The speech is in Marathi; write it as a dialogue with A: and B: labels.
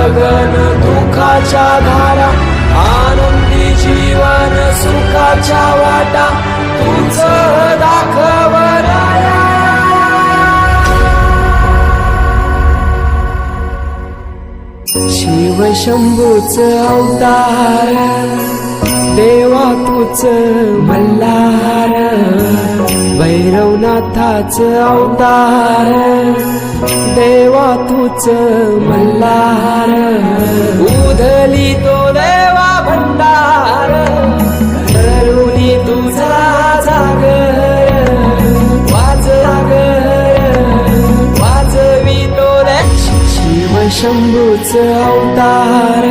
A: गगन दुःखाच्या धारा, आनंदी जीवन सुखाच्या वाटा, तूच दाखव राया. शिव शंभूच अवतार, देवा तूच मल्हार, भैरवनाथाच अवतार, देवा तूच मल्हार. उधली तो देवा भंडार, करुणी तुझा जागर, वाच जागर, वाचवी तो रे. शिव शंभूच अवतार,